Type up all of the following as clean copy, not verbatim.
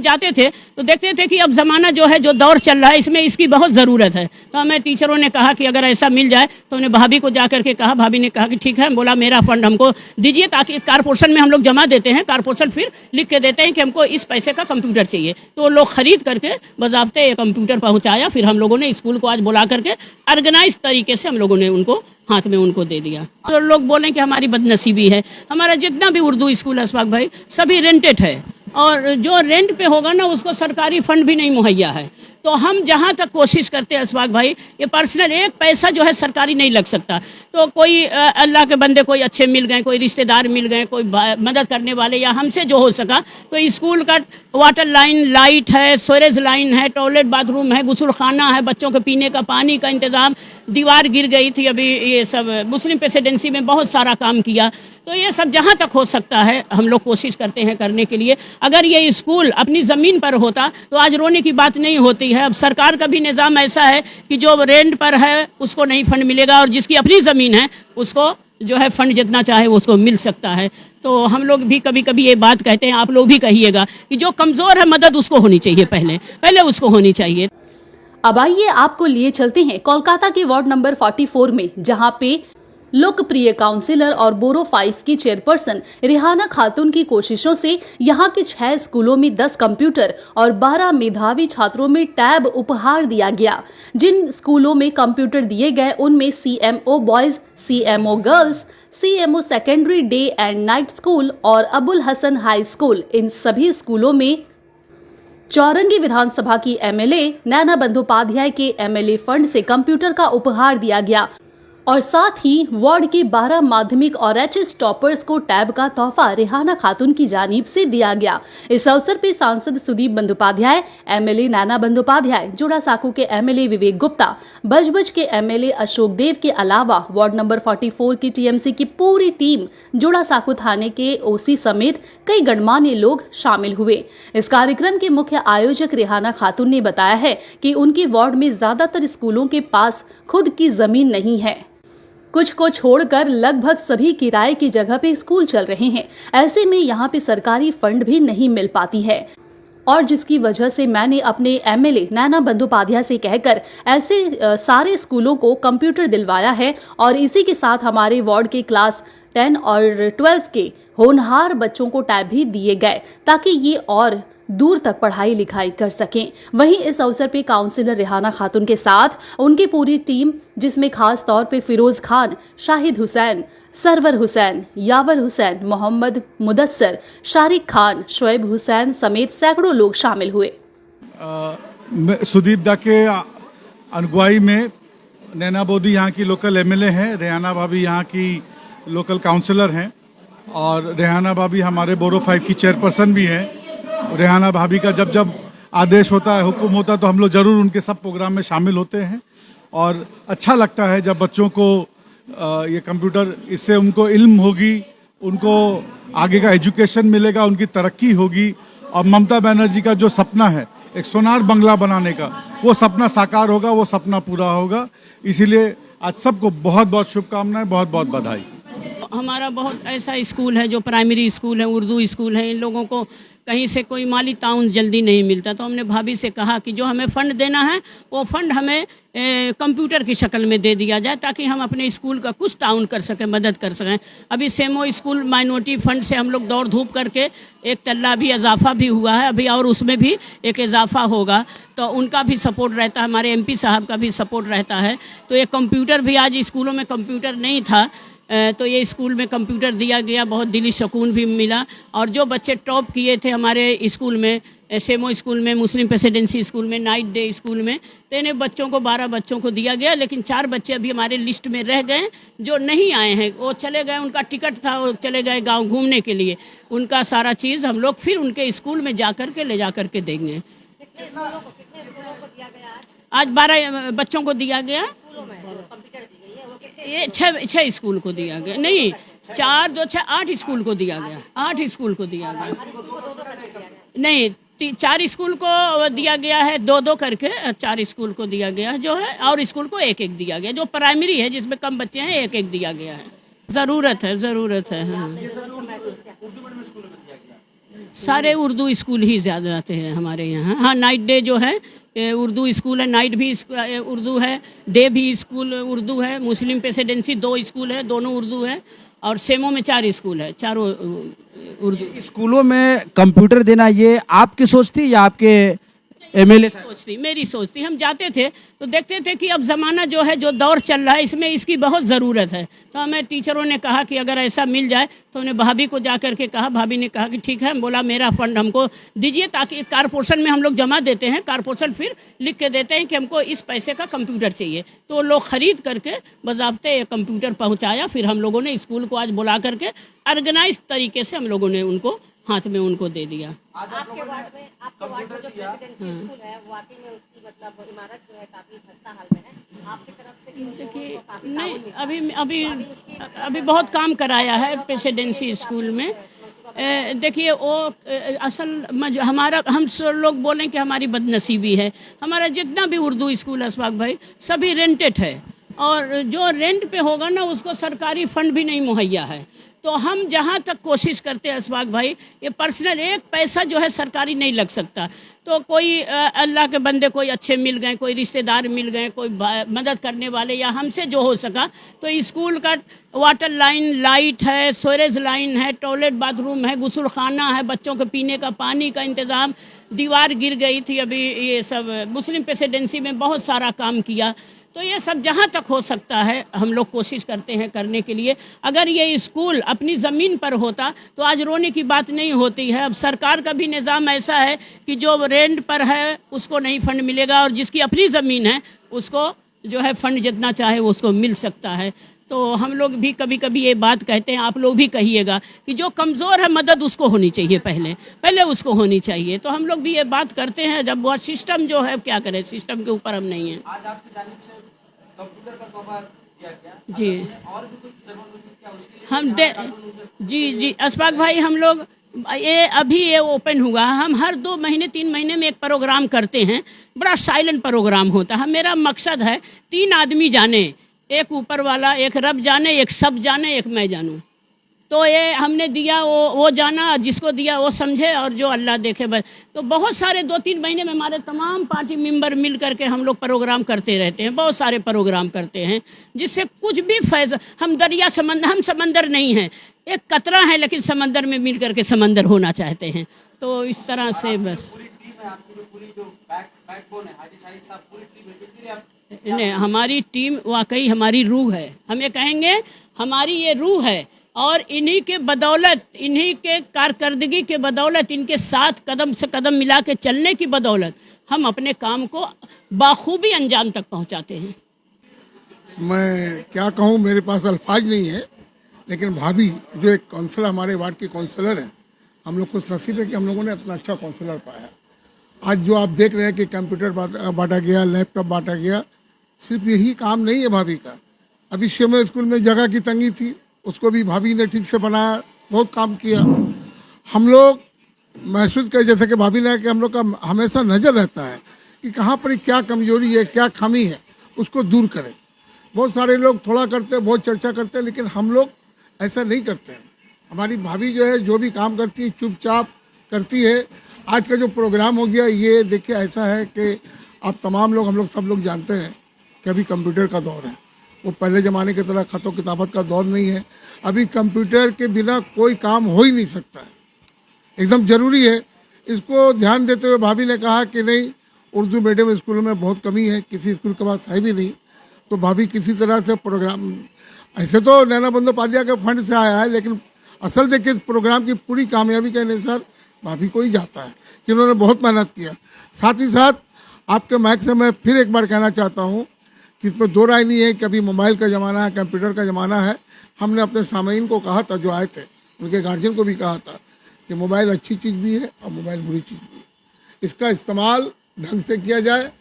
जाते थे तो देखते थे कि अब ज़माना जो है, जो दौर चल रहा है, इसमें इसकी बहुत ज़रूरत है। तो हमें टीचरों ने कहा कि अगर ऐसा मिल जाए तो उन्हें भाभी को जा करके कहा, भाभी ने कहा कि ठीक है। बोला मेरा फंड हमको दीजिए, ताकि कारपोरेशन में हम लोग जमा देते हैं, कारपोरेशन फिर लिख के देते हैं कि हमको इस पैसे का कंप्यूटर चाहिए। तो वो लोग खरीद करके बज़ाब्ते ये कंप्यूटर पहुँचाया। फिर हम लोगों ने स्कूल को आज बुला करके ऑर्गेनाइज तरीके से हम लोगों ने उनको हाथ में उनको दे दिया। तो लोग बोलें कि हमारी बदनसीबी है। हमारा जितना भी उर्दू स्कूल अशफाक भाई सभी रेंटेड है, और जो रेंट पे होगा ना उसको सरकारी फंड भी नहीं मुहैया है। तो हम जहाँ तक कोशिश करते हैं अशफाक भाई, ये पर्सनल एक पैसा जो है सरकारी नहीं लग सकता। तो कोई अल्लाह के बंदे कोई अच्छे मिल गए, कोई रिश्तेदार मिल गए, कोई मदद करने वाले, या हमसे जो हो सका, तो स्कूल का वाटर लाइन, लाइट है, सीवरेज लाइन है, टॉयलेट बाथरूम है, गुसलखाना है, बच्चों के पीने का पानी का इंतज़ाम, दीवार गिर गई थी अभी, ये सब मुस्लिम प्रेसिडेंसी में बहुत सारा काम किया। तो ये सब जहाँ तक हो सकता है हम लोग कोशिश करते हैं करने के लिए। अगर ये स्कूल अपनी ज़मीन पर होता तो आज रोने की बात नहीं होती है। अब सरकार का भी निज़ाम ऐसा है कि जो रेंट पर है उसको नहीं फंड मिलेगा, और जिसकी अपनी ज़मीन है उसको जो है फंड जितना चाहे वो उसको मिल सकता है। तो हम लोग भी कभी कभी ये बात कहते हैं, आप लोग भी कहिएगा कि जो कमज़ोर है मदद उसको होनी चाहिए, पहले उसको होनी चाहिए। अब आइए आपको लिए चलते हैं कोलकाता के वार्ड नंबर 44 में, जहां पे लोकप्रिय काउंसिलर और बोरो 5 की चेयरपर्सन रिहाना खातून की कोशिशों से यहां के 6 स्कूलों में 10 कंप्यूटर और 12 मेधावी छात्रों में टैब उपहार दिया गया। जिन स्कूलों में कंप्यूटर दिए गए उनमें CMO boys, CMO girls, CMO secondary day and night school और अबुल हसन हाई स्कूल, इन सभी स्कूलों में चौरंगी विधानसभा की MLA नैना बंदोपाध्याय के MLA फंड से कंप्यूटर का उपहार दिया गया, और साथ ही वार्ड के 12 माध्यमिक और HS टॉपर्स को टैब का तोहफा रिहाना खातून की जानिब से दिया गया। इस अवसर पर सांसद सुदीप बंदोपाध्याय, MLA नैना बंदोपाध्याय, जोड़ा साकू के MLA विवेक गुप्ता, बजबज के MLA अशोक देव के अलावा वार्ड नंबर 44 की TMC की पूरी टीम, जोड़ा साकू थाने के OC समेत कई गणमान्य लोग शामिल हुए। इस कार्यक्रम के मुख्य आयोजक रिहाना खातून ने बताया है कि उनके वार्ड में ज्यादातर स्कूलों के पास खुद की जमीन नहीं है, कुछ को छोड़कर लगभग सभी किराए की जगह पे स्कूल चल रहे हैं। ऐसे में यहाँ पे सरकारी फंड भी नहीं मिल पाती है, और जिसकी वजह से मैंने अपने MLA नैना बंदोपाध्याय से कहकर ऐसे सारे स्कूलों को कंप्यूटर दिलवाया है, और इसी के साथ हमारे वार्ड के क्लास 10 और 12 के होनहार बच्चों को टैब भी दिए गए, ताकि ये और दूर तक पढ़ाई लिखाई कर सकें। वहीं इस अवसर पे काउंसिलर रिहाना खातून के साथ उनकी पूरी टीम, जिसमें खास तौर पे फिरोज खान, शाहिद हुसैन, सरवर हुसैन, यावर हुसैन, मोहम्मद मुदस्सर, शारिक खान, शोएब हुसैन समेत सैकड़ों लोग शामिल हुए। सुदीप दा के अगुवाई में नैना बोदी यहाँ की लोकल MLA हैं, रेहाना भाभी यहाँ की लोकल काउंसिलर हैं, और रेहाना भाभी हमारे बोरो 5 की चेयरपर्सन भी हैं। रेहाना भाभी का जब जब आदेश होता है, हुक्म होता है, तो हम लोग ज़रूर उनके सब प्रोग्राम में शामिल होते हैं, और अच्छा लगता है जब बच्चों को ये कंप्यूटर, इससे उनको इल्म होगी, उनको आगे का एजुकेशन मिलेगा, उनकी तरक्की होगी, और ममता बनर्जी का जो सपना है एक सोनार बंगला बनाने का, वो सपना साकार होगा, वो सपना पूरा होगा। इसीलिए आज सबको बहुत बहुत शुभकामनाएं, बहुत बहुत बधाई। हमारा बहुत ऐसा स्कूल है जो प्राइमरी स्कूल है, उर्दू स्कूल है, इन लोगों को कहीं से कोई माली ताउन जल्दी नहीं मिलता। तो हमने भाभी से कहा कि जो हमें फ़ंड देना है वो फ़ंड हमें कंप्यूटर की शक्ल में दे दिया जाए, ताकि हम अपने स्कूल का कुछ ताउन कर सकें, मदद कर सकें। अभी सेमो स्कूल माइनॉरिटी फ़ंड से हम लोग दौड़ धूप करके एक तल्ला भी इजाफा भी हुआ है अभी, और उसमें भी एक इजाफा होगा, तो उनका भी सपोर्ट रहता है, हमारे MP साहब का भी सपोर्ट रहता है। तो ये कंप्यूटर भी, आज स्कूलों में कंप्यूटर नहीं था, तो ये स्कूल में कंप्यूटर दिया गया, बहुत दिली सुकून भी मिला। और जो बच्चे टॉप किए थे हमारे स्कूल में, सेमो स्कूल में, मुस्लिम प्रेसिडेंसी स्कूल में, नाइट डे स्कूल में, तो इन्हें बच्चों को 12 बच्चों को दिया गया। लेकिन 4 बच्चे अभी हमारे लिस्ट में रह गए जो नहीं आए हैं, वो चले गए, उनका टिकट था, वो चले गए गांव घूमने के लिए। उनका सारा चीज़ हम लोग फिर उनके स्कूल में जा कर के ले जा कर के देंगे। आज 12 बच्चों को दिया गया, ये 6 स्कूल को दिया गया, नहीं 4 2 6 8 स्कूल को दिया गया, 8 स्कूल को दिया गया, नहीं 4 स्कूल को दिया गया है, 2-2 करके 4 स्कूल को दिया गया जो है, और स्कूल को 1-1 दिया गया। जो प्राइमरी है जिसमें कम बच्चे हैं 1-1 दिया गया है। ज़रूरत है, ज़रूरत है। हाँ, सारे उर्दू स्कूल ही ज़्यादा आते हैं हमारे यहाँ। हाँ, नाइट डे जो है उर्दू स्कूल है, नाइट भी उर्दू है, डे भी स्कूल उर्दू है। मुस्लिम प्रेसिडेंसी 2 स्कूल है, दोनों उर्दू है। और सेमो में 4 स्कूल है, चारों उर्दू। स्कूलों में कंप्यूटर देना ये आपकी सोच थी या आपके एमएलए साहब? सोच थी, मेरी सोच थी। हम जाते थे तो देखते थे कि अब ज़माना जो है, जो दौर चल रहा है, इसमें इसकी बहुत ज़रूरत है। तो हमें टीचरों ने कहा कि अगर ऐसा मिल जाए, तो उन्हें भाभी को जा करके कहा। भाभी ने कहा कि ठीक है। बोला मेरा फंड हमको दीजिए, ताकि कारपोरेशन में हम लोग जमा देते हैं, कारपोरेशन फिर लिख के देते हैं कि हमको इस पैसे का कंप्यूटर चाहिए। तो लोग ख़रीद करके बज़ाब्ते कंप्यूटर पहुँचाया। फिर हम लोगों ने स्कूल को आज बुला करके ऑर्गेनाइज तरीके से हम लोगों ने उनको हाथ में उनको दे दिया। आपके वार्ड में जो प्रेसिडेंसी स्कूल है, वाकई में उसकी मतलब इमारत जो है काफी खस्ता हाल में है। आपकी तरफ से भी उन लोगों को काफी नहीं, ताउन मिला है। अभी बहुत काम कराया है प्रेसिडेंसी स्कूल में। देखिए वो हमारा हम सब लोग बोलें कि हमारी बदनसीबी है। हमारा जितना भी उर्दू स्कूल है अशफाक भाई, सभी रेंटेड है। और जो रेंट पे होगा ना, उसको सरकारी फंड भी नहीं मुहैया है। तो हम जहाँ तक कोशिश करते हैं अशफाक भाई, ये पर्सनल एक पैसा जो है सरकारी नहीं लग सकता। तो कोई अल्लाह के बंदे कोई अच्छे मिल गए, कोई रिश्तेदार मिल गए, कोई मदद करने वाले, या हमसे जो हो सका। तो स्कूल का वाटर लाइन, लाइट है, सीवरेज लाइन है, टॉयलेट बाथरूम है, गुस्ल खाना है, बच्चों के पीने का पानी का इंतज़ाम। दीवार गिर गई थी अभी, ये सब मुस्लिम प्रेसिडेंसी में बहुत सारा काम किया। तो ये सब जहाँ तक हो सकता है हम लोग कोशिश करते हैं करने के लिए। अगर ये स्कूल अपनी ज़मीन पर होता तो आज रोने की बात नहीं होती है। अब सरकार का भी निज़ाम ऐसा है कि जो रेंट पर है उसको नहीं फंड मिलेगा, और जिसकी अपनी ज़मीन है उसको जो है फंड जितना चाहे वो उसको मिल सकता है। तो हम लोग भी कभी कभी ये बात कहते हैं, आप लोग भी कहिएगा कि जो कमज़ोर है मदद उसको होनी चाहिए, पहले उसको होनी चाहिए। तो हम लोग भी ये बात करते हैं। जब वो सिस्टम जो है, क्या करें, सिस्टम के ऊपर हम नहीं हैं। आज आपकी जानिब से कंप्यूटर का तोहफा दिया गया, जी और भी कुछ जरूरत होगी क्या उसके लिए? हम दे जी अशफाक भाई, हम लोग ये अभी ये ओपन हुआ, हम हर 2 महीने 3 महीने में एक प्रोग्राम करते हैं। बड़ा साइलेंट प्रोग्राम होता है। मेरा मकसद है 3 आदमी जाने, एक ऊपर वाला, एक रब जाने, एक सब जाने, एक मैं जानूं। तो ये हमने दिया, वो जाना, जिसको दिया वो समझे, और जो अल्लाह देखे बस। तो बहुत सारे 2-3 महीने में हमारे तमाम पार्टी मेंबर मिल करके हम लोग प्रोग्राम करते रहते हैं। बहुत सारे प्रोग्राम करते हैं जिससे कुछ भी फैज़, हम दरिया समंदर, हम समंदर नहीं हैं, एक कतरा है, लेकिन समंदर में मिल करके समंदर होना चाहते हैं। तो इस तरह से बस पूरी टीम है आपकी, पूरी जो बैकबोन है, हाजी शाहिद साहब, पूरी टीम है, कितनी आप नहीं, हमारी टीम वाकई हमारी रूह है। हम ये कहेंगे हमारी ये रूह है, और इन्हीं के बदौलत, इन्हीं के कारकर्दगी के बदौलत, इनके साथ कदम से कदम मिला के चलने की बदौलत हम अपने काम को बाखूबी अंजाम तक पहुंचाते हैं। मैं क्या कहूँ, मेरे पास अल्फाज नहीं है। लेकिन भाभी जो एक काउंसलर, हमारे वार्ड की काउंसलर हैं, हम लोग खुश नसीब है कि हम लोगों ने इतना अच्छा काउंसलर पाया। आज जो आप देख रहे हैं कि कंप्यूटर बांटा गया, लैपटॉप बांटा गया, सिर्फ यही काम नहीं है भाभी का। अभी शिव स्कूल में जगह की तंगी थी, उसको भी भाभी ने ठीक से बनाया, बहुत काम किया। हम लोग महसूस करें जैसे कि भाभी ने, कि हम लोग का हमेशा नज़र रहता है कि कहाँ पर क्या कमजोरी है, क्या खामी है, उसको दूर करें। बहुत सारे लोग थोड़ा करते हैं, बहुत चर्चा करते हैं, लेकिन हम लोग ऐसा नहीं करते हैं। हमारी भाभी जो है, जो भी काम करती है चुपचाप करती है। आज का जो प्रोग्राम हो गया, ये देखिए ऐसा है कि आप तमाम लोग, हम लोग सब लोग जानते हैं कि अभी कंप्यूटर का दौर है। वो पहले ज़माने की तरह ख़त किताबत का दौर नहीं है। अभी कंप्यूटर के बिना कोई काम हो ही नहीं सकता है, एकदम ज़रूरी है। इसको ध्यान देते हुए भाभी ने कहा कि नहीं, उर्दू मीडियम स्कूलों में बहुत कमी है, किसी स्कूल के पास है भी नहीं। तो भाभी किसी तरह से प्रोग्राम, ऐसे तो नैना बंदोपाध्याय के फंड से आया है, लेकिन असल देखिए इस प्रोग्राम की पूरी कामयाबी का अनुसार भाभी को ही जाता है, जिन्होंने बहुत मेहनत किया। साथ ही साथ आपके माइक से मैं फिर एक बार कहना चाहता हूँ कि इसमें 2 राय नहीं है कि अभी मोबाइल का ज़माना है, कंप्यूटर का ज़माना है। हमने अपने सामीन को कहा था, जो आए थे, उनके गार्जियन को भी कहा था कि मोबाइल अच्छी चीज़ भी है और मोबाइल बुरी चीज़ भी है। इसका इस्तेमाल ढंग से किया जाए,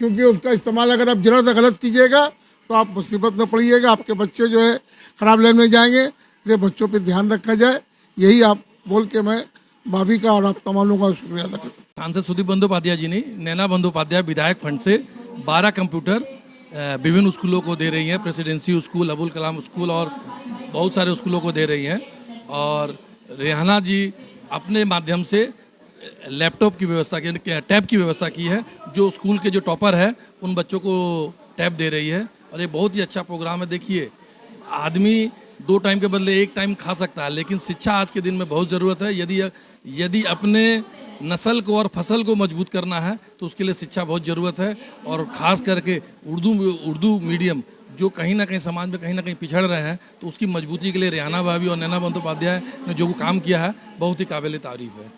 क्योंकि उसका इस्तेमाल अगर आप जरा सा गलत कीजिएगा तो आप मुसीबत में पड़िएगा, आपके बच्चे जो है ख़राब लाइन में जाएंगे। इसलिए बच्चों पे ध्यान रखा जाए, यही आप बोल के मैं भाभी का और आप तमाम लोगों का शुक्रिया अदा करता हूँ। सांसद सुदीप बंदोपाध्याय जी ने नैना बंदोपाध्याय विधायक फंड से 12 कंप्यूटर विभिन्न स्कूलों को दे रही हैं। Presidency school, Abul Kalam school और बहुत सारे स्कूलों को दे रही हैं। और रेहाना जी अपने माध्यम से लैपटॉप की व्यवस्था की, टैब की व्यवस्था की है। जो स्कूल के जो टॉपर है उन बच्चों को टैब दे रही है और ये बहुत ही अच्छा प्रोग्राम है। देखिए, आदमी 2 टाइम के बदले 1 टाइम खा सकता है, लेकिन शिक्षा आज के दिन में बहुत ज़रूरत है। यदि अपने नस्ल को और फसल को मजबूत करना है तो उसके लिए शिक्षा बहुत ज़रूरत है। और ख़ास करके उर्दू मीडियम जो कहीं ना कहीं समाज में कहीं ना कहीं पिछड़ रहे हैं, तो उसकी मजबूती के लिए रेहाना भाभी और नैना बंदोपाध्याय ने जो काम किया है बहुत ही काबिल तारीफ है।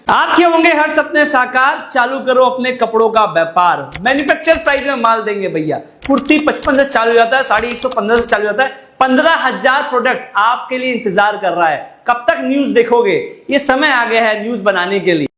आपके होंगे हर सपने साकार, चालू करो अपने कपड़ों का व्यापार। मैन्युफैक्चर प्राइस में माल देंगे भैया। कुर्ती 55 से चालू हो जाता है, साड़ी 115 से चालू हो जाता है। 15,000 प्रोडक्ट आपके लिए इंतजार कर रहा है। कब तक न्यूज देखोगे? ये समय आ गया है न्यूज बनाने के लिए।